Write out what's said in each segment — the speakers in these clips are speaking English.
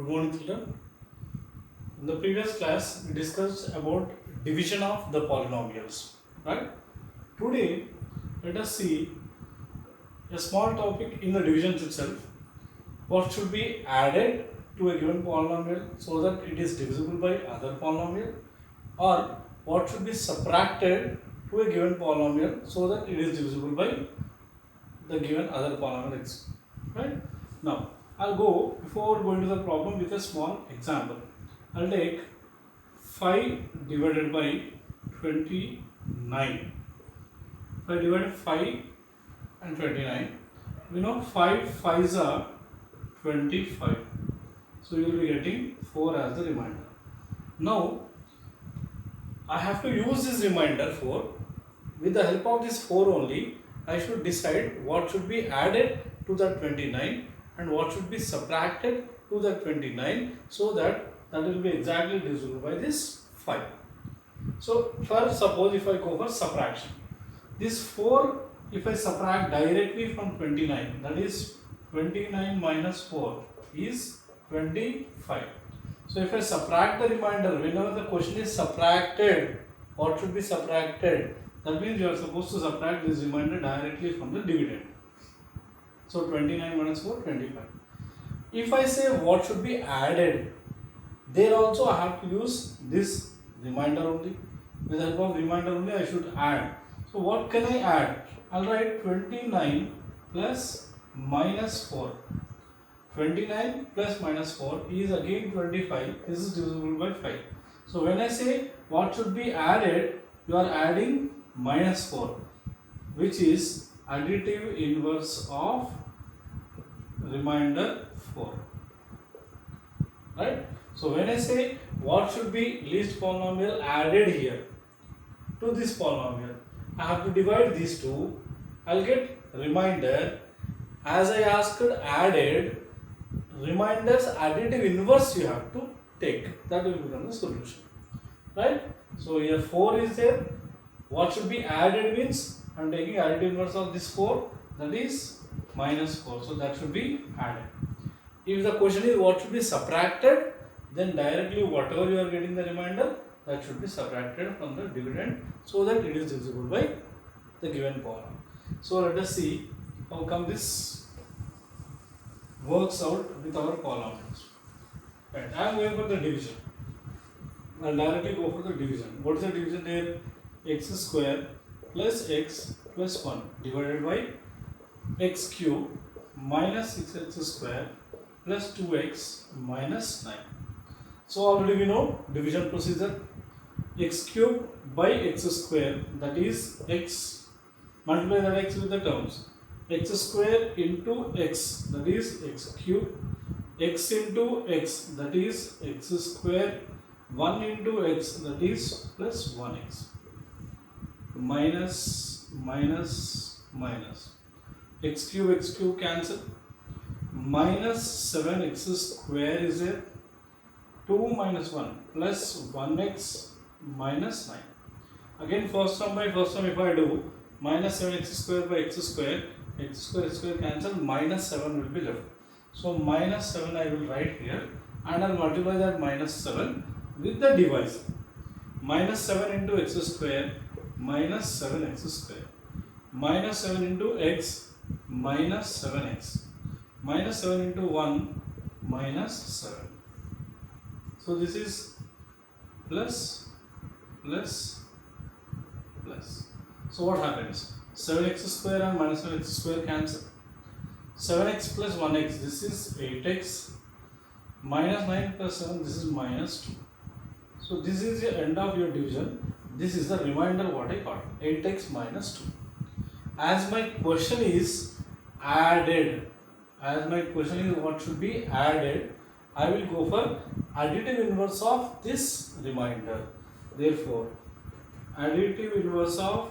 Good morning, children. In the previous class, we discussed about division of the polynomials, right? Today, let us see a small topic in the divisions itself. What should be added to a given polynomial so that it is divisible by other polynomial, or what should be subtracted to a given polynomial so that it is divisible by the given other polynomial x, right? Now, I'll go before going to the problem with a small example. I'll take 5 divided by 29. If I divide 5 and 29, we know 5 5s are 25. So you will be getting 4 as the remainder. Now, I have to use this remainder 4. With the help of this 4 only, I should decide what should be added to that 29 and what should be subtracted to that 29 so that will be exactly divisible by this 5. So first, suppose if I go for subtraction, this 4 if I subtract directly from 29, that is 29 minus 4 is 25. So if I subtract the remainder, whenever the question is subtracted, what should be subtracted? That means you are supposed to subtract this remainder directly from the dividend. So 29 minus 4, 25. If I say what should be added, there also I have to use this remainder only. With the help of remainder only I should add. So what can I add? I'll write 29 plus minus 4. 29 plus minus 4 is again 25. This is divisible by 5. So when I say what should be added, you are adding minus 4, which is additive inverse of remainder 4. Right? So when I say what should be least polynomial added here to this polynomial, I have to divide these two. I'll get remainder. As I asked added, reminders additive inverse you have to take. That will become the solution. Right? So here 4 is there. What should be added means I am taking additive inverse of this 4, that is minus 4. So that should be added. If the question is what should be subtracted, then directly whatever you are getting the remainder, that should be subtracted from the dividend so that it is divisible by the given polynomial. So let us see how come this works out with our polynomials. Right. I am going for the division. I will directly go for the division. What is the division there? X square plus x plus 1 divided by x cube minus 6x square plus 2x minus 9. So already we know division procedure. X cube by x square, that is x, multiply that x with the terms. X square into x, that is x cube. X into x, that is x square. 1 into x, that is plus 1x. Minus x cube cancel. Minus 7x square is there. 2 minus 1 plus 1x minus 9. Again first term by first term if I do, minus 7x square by x square cancel, minus 7 will be left. So minus 7 I will write here and I will multiply that minus 7 with the divisor. Minus 7 into x square minus 7x square. Minus 7 into x minus 7x. Minus 7 into 1 minus 7. So this is plus. So what happens? 7x square and minus 7x square cancel. 7x plus 1x, this is 8x. Minus 9 plus 7, this is minus 2. So this is the end of your division. This is the remainder what I got, 8x minus 2. As my question is added, what should be added, I will go for additive inverse of this remainder. Therefore, additive inverse of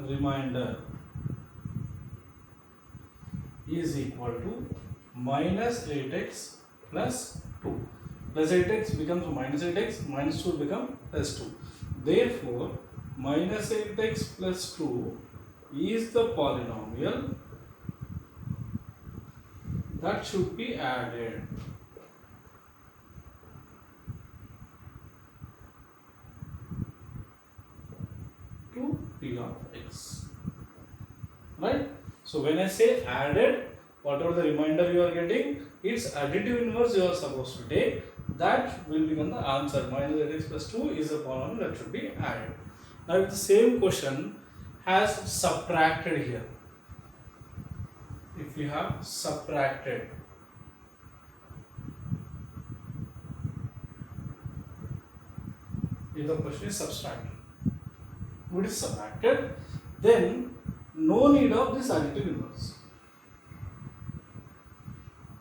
remainder is equal to minus 8x plus 2. Plus 8x becomes minus 8x, minus 2 become plus 2. Therefore, minus 8x plus 2 is the polynomial that should be added to P of x. Right? So when I say added, whatever the remainder you are getting, its additive inverse you are supposed to take. That will become the answer. Minus 8x plus 2 is a polynomial that should be added. Now if the same question has subtracted here, if we have subtracted, if the question is subtracted, if it is subtracted, then no need of this additive inverse.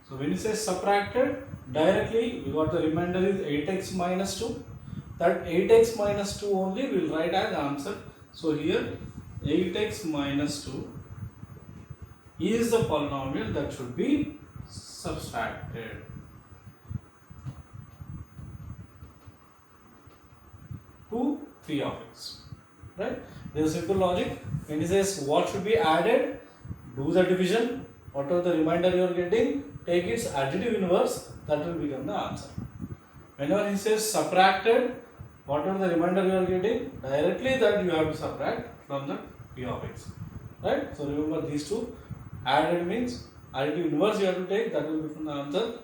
So when you say subtracted, directly we got the remainder is 8x minus 2. That 8x minus 2 only we will write as answer. So here 8x minus 2 is the polynomial that should be subtracted to P of x. Right? There is simple logic. When he says what should be added, do the division, whatever the remainder you are getting, take its additive inverse, that will become the answer. Whenever he says subtracted, whatever the remainder you are getting, directly that you have to subtract from the P of x. Right? So remember these two. Added means additive inverse you have to take, that will become the answer.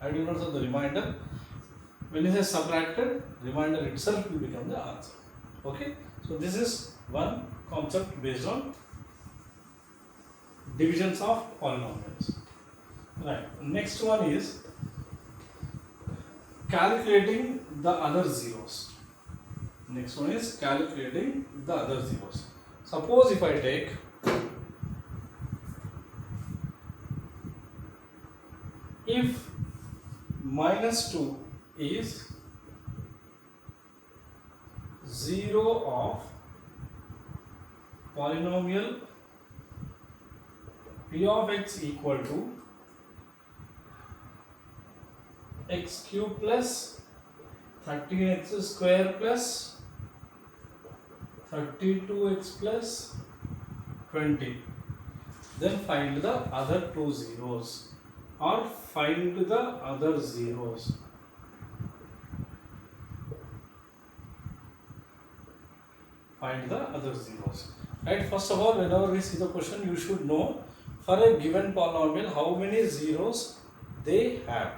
Additive inverse of the remainder. When he says subtracted, remainder itself will become the answer. Okay? So this is one concept based on divisions of polynomials. Right. Next one is calculating the other zeros. Next one is calculating the other zeros. Suppose if I take if minus 2 is 0 of polynomial P of x equal to x cube plus 13x square plus 32x plus 20. Then find the other two zeros, or find the other zeros. Find the other zeros. Right? First of all, whenever we see the question, you should know for a given polynomial how many zeros they have.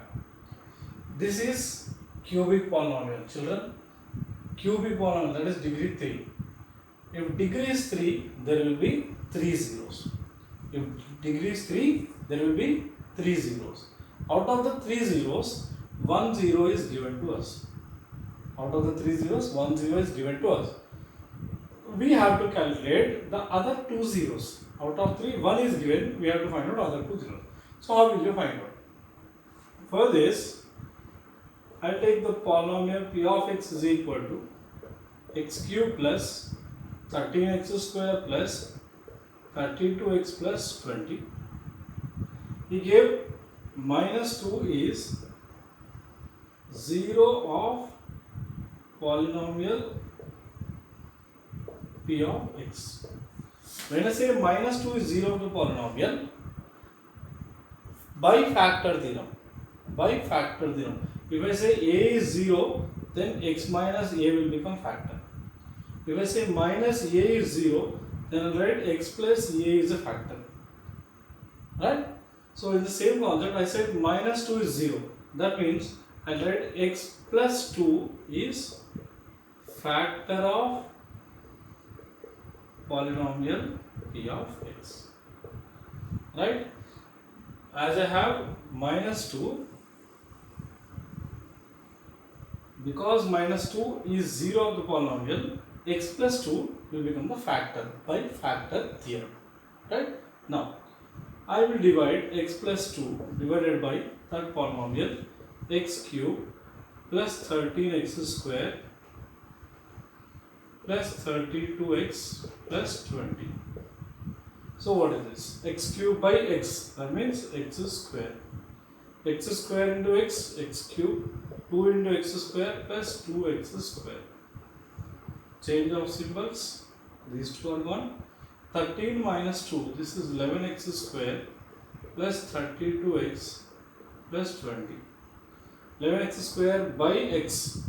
This is cubic polynomial, children. Cubic polynomial, that is degree 3. If degree is 3, there will be 3 zeros. If degree is 3, there will be 3 zeros. Out of the 3 zeros, 1 zero is given to us. Out of the 3 zeros, 1 zero is given to us. We have to calculate the other 2 zeros. Out of 3, 1 is given, we have to find out other 2 zeros. So how will you find out? For this, I will take the polynomial P of x is equal to x cube plus 13x square plus 32x plus 20. He gave minus 2 is 0 of polynomial P of x. When I say minus 2 is 0 of the polynomial, by factor theorem. By factor theorem. If I say a is 0, then x minus a will become factor. If I say minus a is 0, then I'll write x plus a is a factor. Right? So in the same concept, I said minus 2 is 0. That means I'll write x plus 2 is factor of polynomial P of x. Right? As I have minus 2, because minus 2 is 0 of the polynomial, x plus 2 will become the factor by factor theorem. Right? Now, I will divide x plus 2 divided by that polynomial x cube plus 13x square plus 32x plus 20. So what is this? X cube by x, that means x square. X square into x, x cube, 2 into x square plus 2x square. Change of symbols, these two are gone. 13 minus 2, this is 11x square plus 32x plus 20. 11x square by x,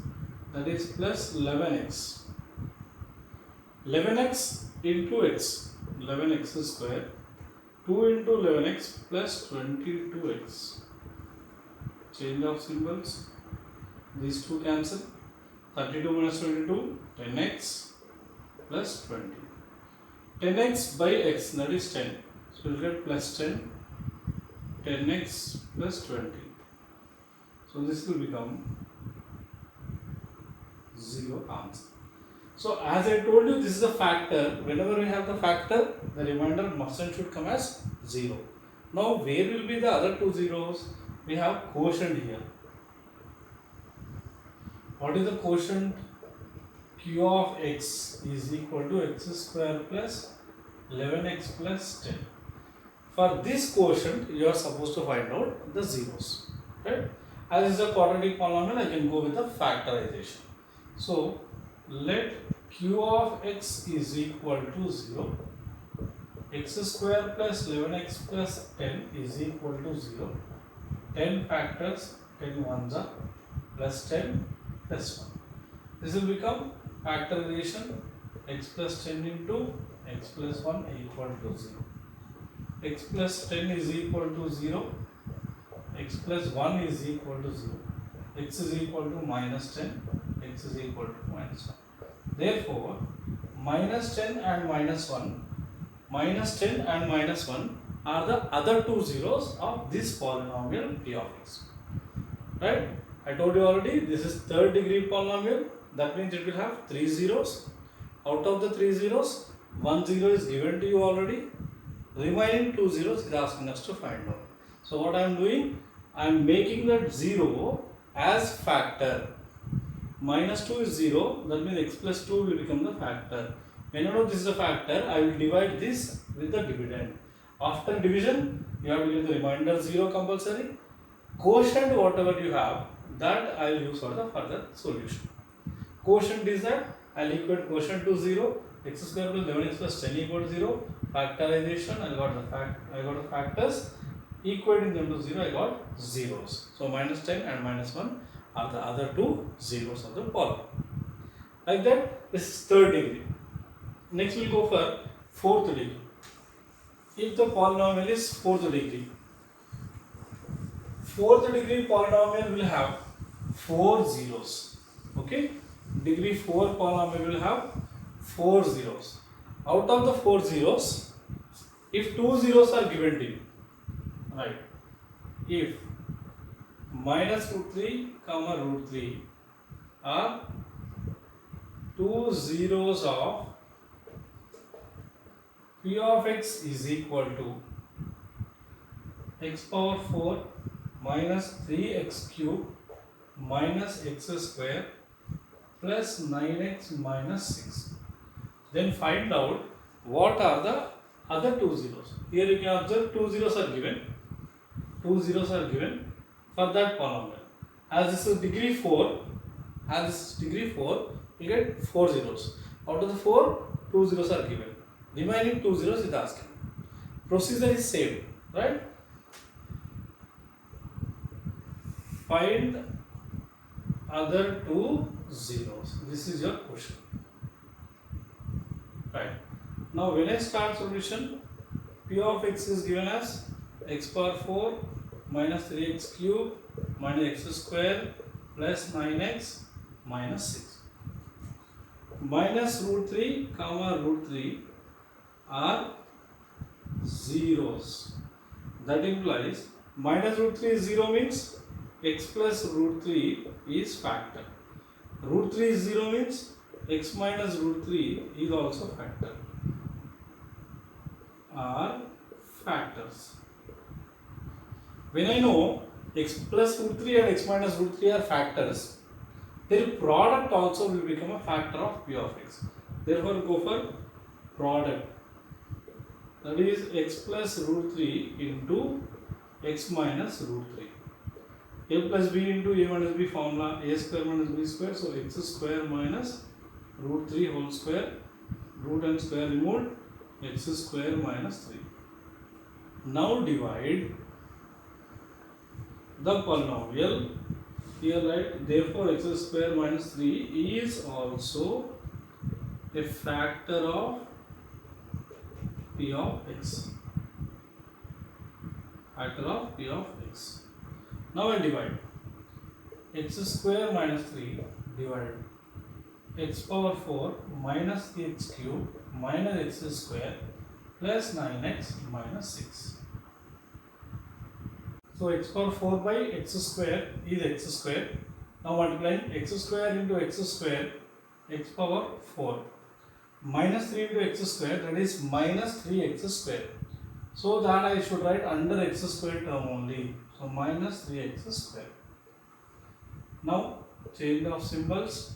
that is plus 11x. 11x into x, 11x square, 2 into 11x plus 22x. Change of symbols, these two cancel. 32 minus 22, 10x plus 20. 10x by x, that is 10. So you get plus 10, 10x plus 20. So this will become 0 answer. So as I told you, this is a factor. Whenever we have the factor, the remainder mustn't should come as 0. Now where will be the other two zeros? We have quotient here. What is the quotient? Q of x is equal to x square plus 11x plus 10. For this quotient, you are supposed to find out the zeros. Right? As it is a quadratic polynomial, I can go with the factorization. So let Q of x is equal to 0. X square plus 11x plus 10 is equal to 0. 10 factors, 10 ones are plus 10 plus 1. This will become factorization. X plus 10 into x plus 1 equal to 0. X plus 10 is equal to 0. X plus 1 is equal to 0. X is equal to minus 10. X is equal to minus 1. Therefore, minus 10 and minus 1, minus 10 and minus 1 are the other two zeros of this polynomial p of x. Right? I told you already, this is third degree polynomial. That means it will have 3 zeros. Out of the 3 zeros, 1 zero is given to you already. Remaining 2 zeros is asking us to find out. So what I am doing? I am making that 0 as factor. Minus 2 is 0, that means x plus 2 will become the factor. Whenever this is a factor, I will divide this with the dividend. After division, you have to give the remainder 0 compulsory. Quotient whatever you have, that I will use for the further solution. Quotient is that I will equate quotient to 0. X square plus 11x plus 10 equal to 0. Factorization, I got the factors. Equating them to 0, I got zeros. So minus 10 and minus 1 are the other two zeros of the polynomial. Like that, this is third degree. Next we will go for fourth degree. If the polynomial is fourth degree, fourth degree polynomial will have 4 zeros. Okay, degree 4 polynomial will have 4 zeros. Out of the 4 zeros, if 2 zeros are given to you, right, if minus root 3 comma root 3 are 2 zeros of p of x is equal to x power 4 minus 3x cube minus x square plus 9x minus 6. Then find out what are the other 2 zeros. Here you can observe 2 zeros are given. 2 zeros are given for that polynomial. As this is degree 4, you get 4 zeros. Out of the 4, 2 zeros are given. Remaining 2 zeros is asking. Procedure is same, right? Find other 2 zeros. This is your question. Right. Now when I start solution, p of x is given as x power 4 minus 3x cube minus x square plus 9x minus 6. Minus root 3 comma root 3 are zeros. That implies minus root 3 is 0 means x plus root 3 is factor. Root 3 is 0 means x minus root 3 is also factor. Are factors. When I know x plus root 3 and x minus root 3 are factors, their product also will become a factor of p of x. Therefore, go for product. That is x plus root 3 into x minus root 3. A plus b into a minus b formula, a square minus b square. So x square minus root 3 whole square, root and square removed, x square minus 3. Now divide the polynomial here, right? Therefore, x square minus 3 is also a factor of p of x. Factor of p of x. Now I divide x square minus 3 divided x power 4 minus the x cube minus x square plus 9x minus 6. So x power 4 by x square is x square. Now multiplying x square into x square, x power 4 minus 3 into x square, that is minus 3x square. So that I should write under x square term only. So minus 3x square. Now change of symbols.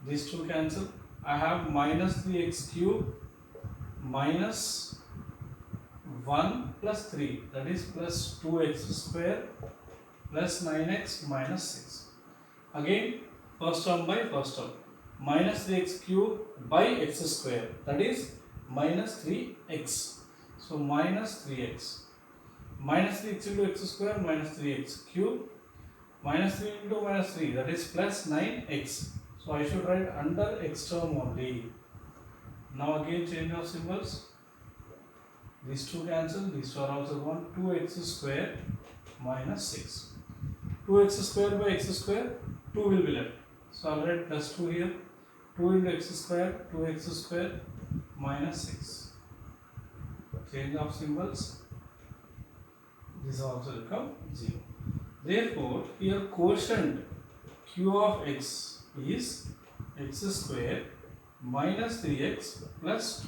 These two cancel. I have minus 3x cube minus 1 plus 3, that is plus 2x square plus 9x minus 6. Again first term by first term. Minus 3x cube by x square, that is minus 3x. So minus 3x. Minus 3x into x square minus 3x cube. Minus 3 into minus 3, that is plus 9x. So I should write under x term only. Now again change of symbols. These two cancel, these two are also gone. 2x square minus 6. 2x square by x square, 2 will be left. So I'll write plus 2 here. 2 into x square, 2x square minus 6. Change of symbols. This also become 0. Therefore, here quotient q of x is x square minus 3x plus 2.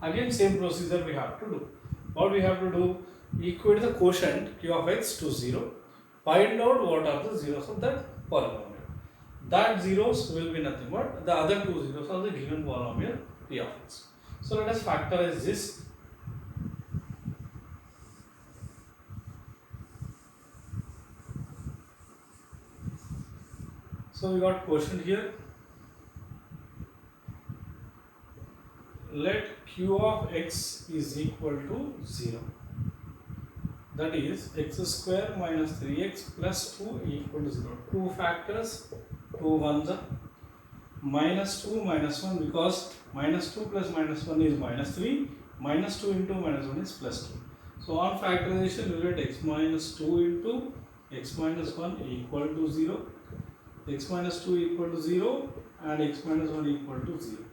Again same procedure we have to do. What we have to do? Equate the quotient q of x to 0. Find out what are the zeros of that polynomial. That zeros will be nothing but the other two zeros of the given polynomial p of x. So let us factorize this. So we got quotient here. Let q of x is equal to 0. That is x square minus 3x plus 2 equal to 0. Two factors, 2 ones are minus 2 minus 1, because minus 2 plus minus 1 is minus 3, minus 2 into minus 1 is plus 2. So on factorization we will get x minus 2 into x minus 1 equal to 0, x minus 2 equal to 0 and x minus 1 equal to 0.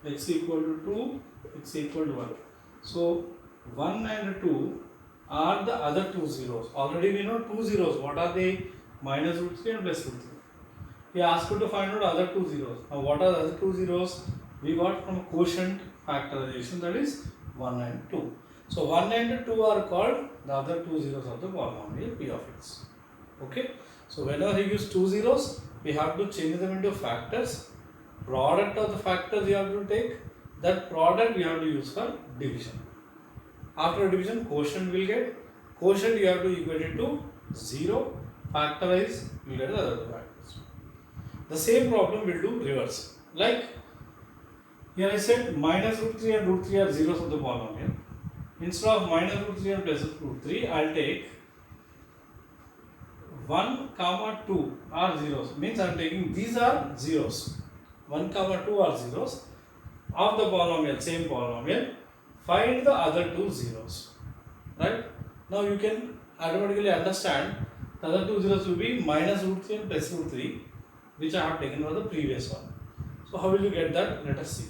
X equal to 2, x equal to 1. So 1 and 2 are the other two zeros. Already we know two zeros. What are they? Minus root 3 and plus root 3. He asked you to find out other two zeros. Now what are the other two zeros? We got from quotient factorization, that is 1 and 2. So 1 and 2 are called the other two zeros of the polynomial p of x. Okay. So whenever he gives two zeros, we have to change them into factors. Product of the factors you have to take. That product you have to use for division. After division, quotient will get. Quotient you have to equate it to 0. Factorize, you get the other factors. The same problem will do reverse. Like here I said minus root 3 and root 3 are zeros of the polynomial. Instead of minus root 3 and plus root 3, I will take 1, 2 are zeros. Means I am taking these are zeros. 1, 2 are zeros of the polynomial, same polynomial. Find the other two zeros. Right? Now you can automatically understand the other two zeros will be minus root 3 and plus root 3, which I have taken for the previous one. So how will you get that? Let us see.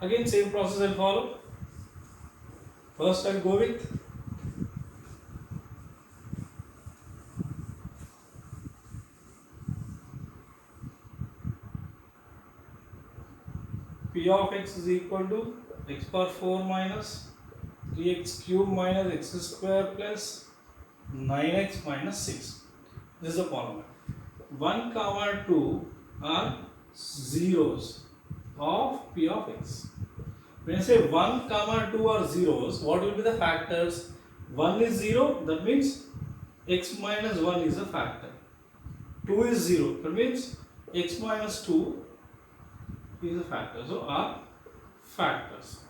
Again same process I will follow. First I will go with p of x is equal to x power 4 minus 3x cube minus x square plus 9x minus 6. This is a polynomial. 1, 2 are zeros of p of x. When I say 1, 2 are zeros, what will be the factors? 1 is 0, that means x minus 1 is a factor. 2 is 0, that means x minus 2 is a factor. So are factors.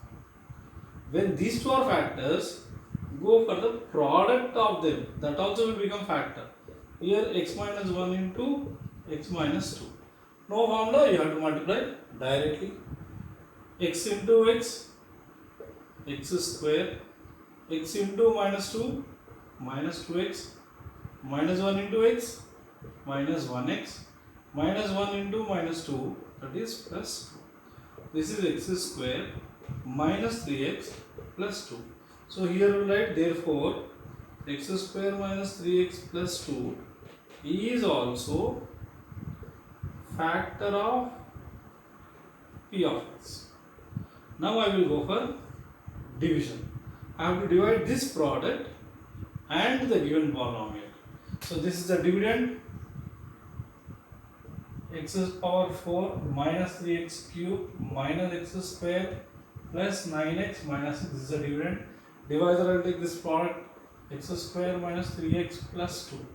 When these two are factors, go for the product of them. That also will become factor. Here x minus 1 into x minus 2. No formula, you have to multiply directly. X into x, x square, x into minus 2, minus 2x, minus 1 into x, minus 1x, minus 1 into minus 2, that is plus 2. This is x square minus 3x plus 2. So here we write therefore x square minus 3x plus 2 is also factor of p of x. Now I will go for division. I have to divide this product and the given polynomial. So this is the dividend, x power 4 minus 3x cube minus x square plus 9x minus 6. This is the dividend. Divisor, I will take this product, x square minus 3x plus 2.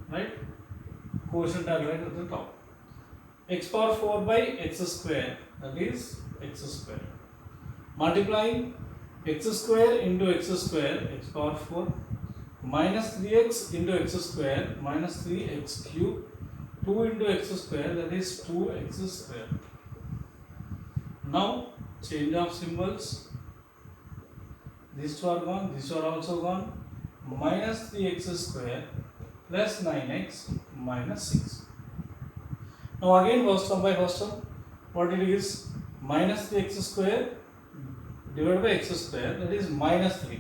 Right? Quotient I will write at the top. X power 4 by x square, that is x square. Multiplying x square into x square, x power 4, minus 3x into x square, minus 3x cube, 2 into x square, that is 2x square. Now change of symbols. These two are gone, these two are also gone. Minus 3x square plus 9x minus 6. Now again first term by first term, what it is? Minus 3x square divided by x square, that is minus 3.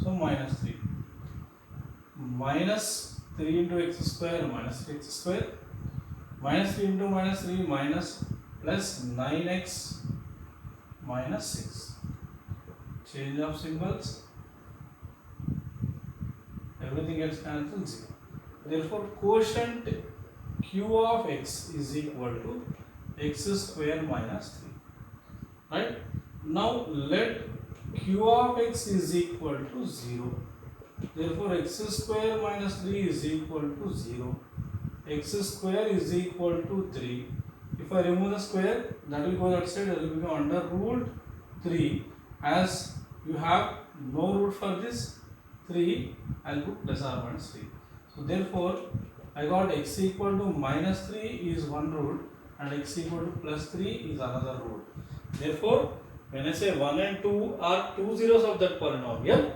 So minus 3. Minus 3 into x square minus 3x square. Minus 3 into minus 3 minus plus 9x minus 6. Change of symbols. Everything gets cancelled 0. Therefore, quotient q of x is equal to x square minus 3. Right? Now let q of x is equal to 0. Therefore, x square minus 3 is equal to 0. X square is equal to 3. If I remove the square, that will go that side, that will become under root 3. As you have no root for this 3, I will put plus or minus 3. So therefore, I got x equal to minus 3 is one root and x equal to plus 3 is another root. Therefore, when I say 1 and 2 are two zeros of that polynomial,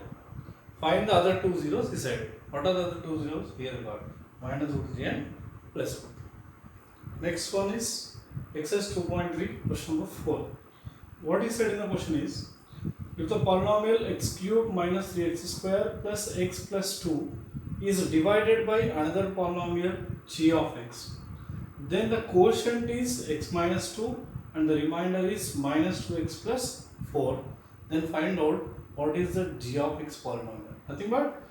find the other two zeros beside. What are the other two zeros? Here I got minus root 3 and plus 1. Next one is exercise 2.3, question number 4. What is said in the question is, if the polynomial x cube minus 3x square plus x plus 2 is divided by another polynomial g of x, then the quotient is x minus 2 and the remainder is minus 2x plus 4. Then find out what is the g of x polynomial. Nothing but,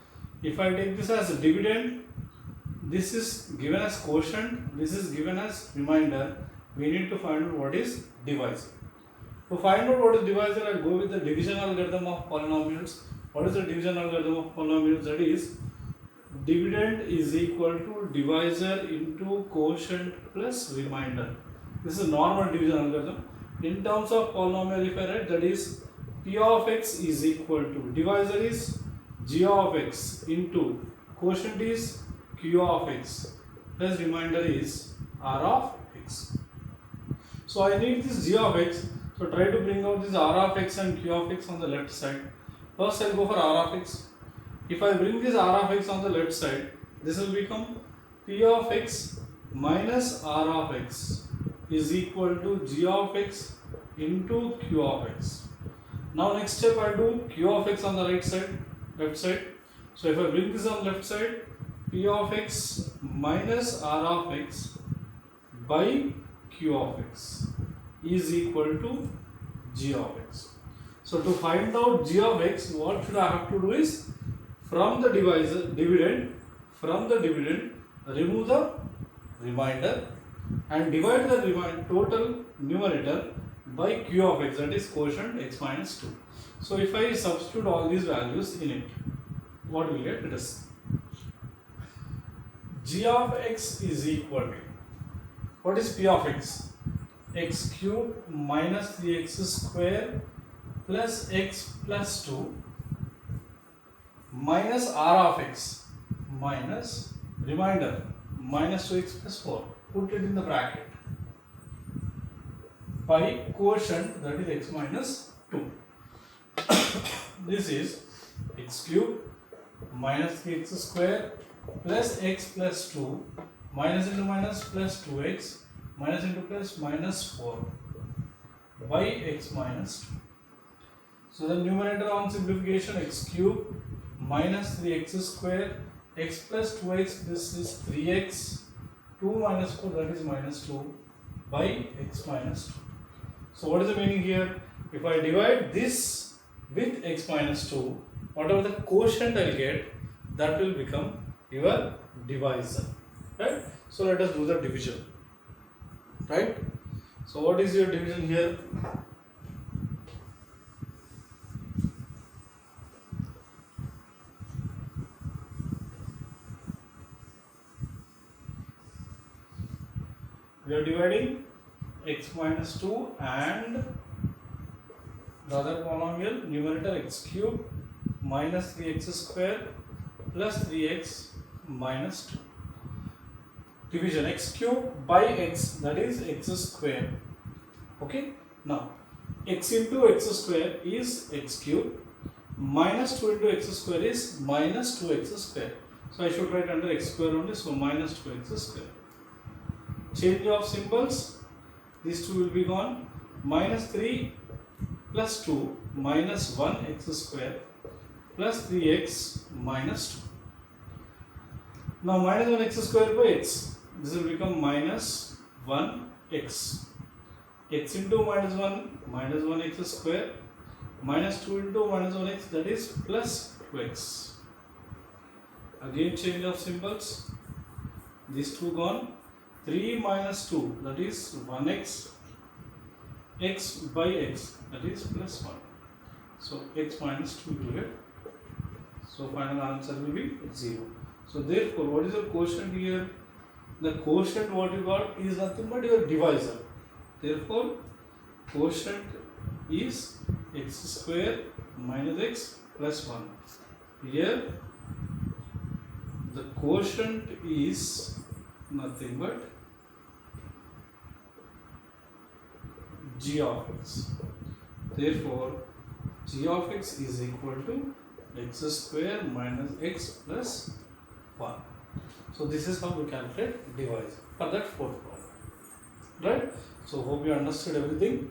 if I take this as a dividend, this is given as quotient, this is given as remainder, we need to find out what is divisor. To find out what is divisor, I will go with the division algorithm of polynomials. What is the division algorithm of polynomials? That is, dividend is equal to divisor into quotient plus remainder. This is normal division algorithm. In terms of polynomial, if I write, that is p of x is equal to divisor is g of x into quotient is q of x plus remainder is r of x. So I need this g of x. So try to bring out this r of x and q of x on the left side. First I will go for r of x. If I bring this r of x on the left side, this will become p of x minus r of x is equal to g of x into q of x. Now next step I do q of x on the right side, left side. So if I bring this on left side, p of x minus r of x by q of x is equal to g of x. So to find out g of x, what should I have to do is, from the dividend, remove the remainder and divide the total numerator by q of x, that is quotient x minus 2. So if I substitute all these values in it, what will get? Let us see. G of x is equal to, what is p of x? X cube minus 3x square plus x plus 2 minus r of x minus remainder minus 2x plus 4. Put it in the bracket by quotient, that is x minus 2. This is x cube minus 3x square plus x plus 2 minus into minus plus 2x minus into plus minus 4 by x minus 2. So the numerator on simplification, x cube minus 3x square x plus 2x, this is 3x, 2 minus 4, that is minus 2 by x minus 2. So what is the meaning here? If I divide this with x minus 2, whatever the quotient I will get, that will become your divisor, right? So let us do the division, right? So what is your division here? We are dividing x minus 2 and the other polynomial, numerator x cube minus 3x square plus 3x minus 2. Division x cube by x, that is x square. Okay, now x into x square is x cube, minus 2 into x square is minus 2x square. So I should write under x square only, so minus 2x square. Change of symbols, these two will be gone. Minus 3 plus 2 minus 1x square plus 3x minus 2. Now minus 1x square by x, this will become minus 1x. X into minus 1 minus 1x square minus 2 into minus 1x, that is plus 2x. Again change of symbols, these two gone. 3 minus 2, that is 1x, x by x, that is plus 1. So x minus 2 to get. So final answer will be 0. So therefore, what is the quotient here? The quotient what you got is nothing but your divisor. Therefore, quotient is x square minus x plus 1. Here, the quotient is nothing but g of x. Therefore, g of x is equal to x square minus x plus 1. So this is how we calculate divisor for that fourth problem. Right? So hope you understood everything.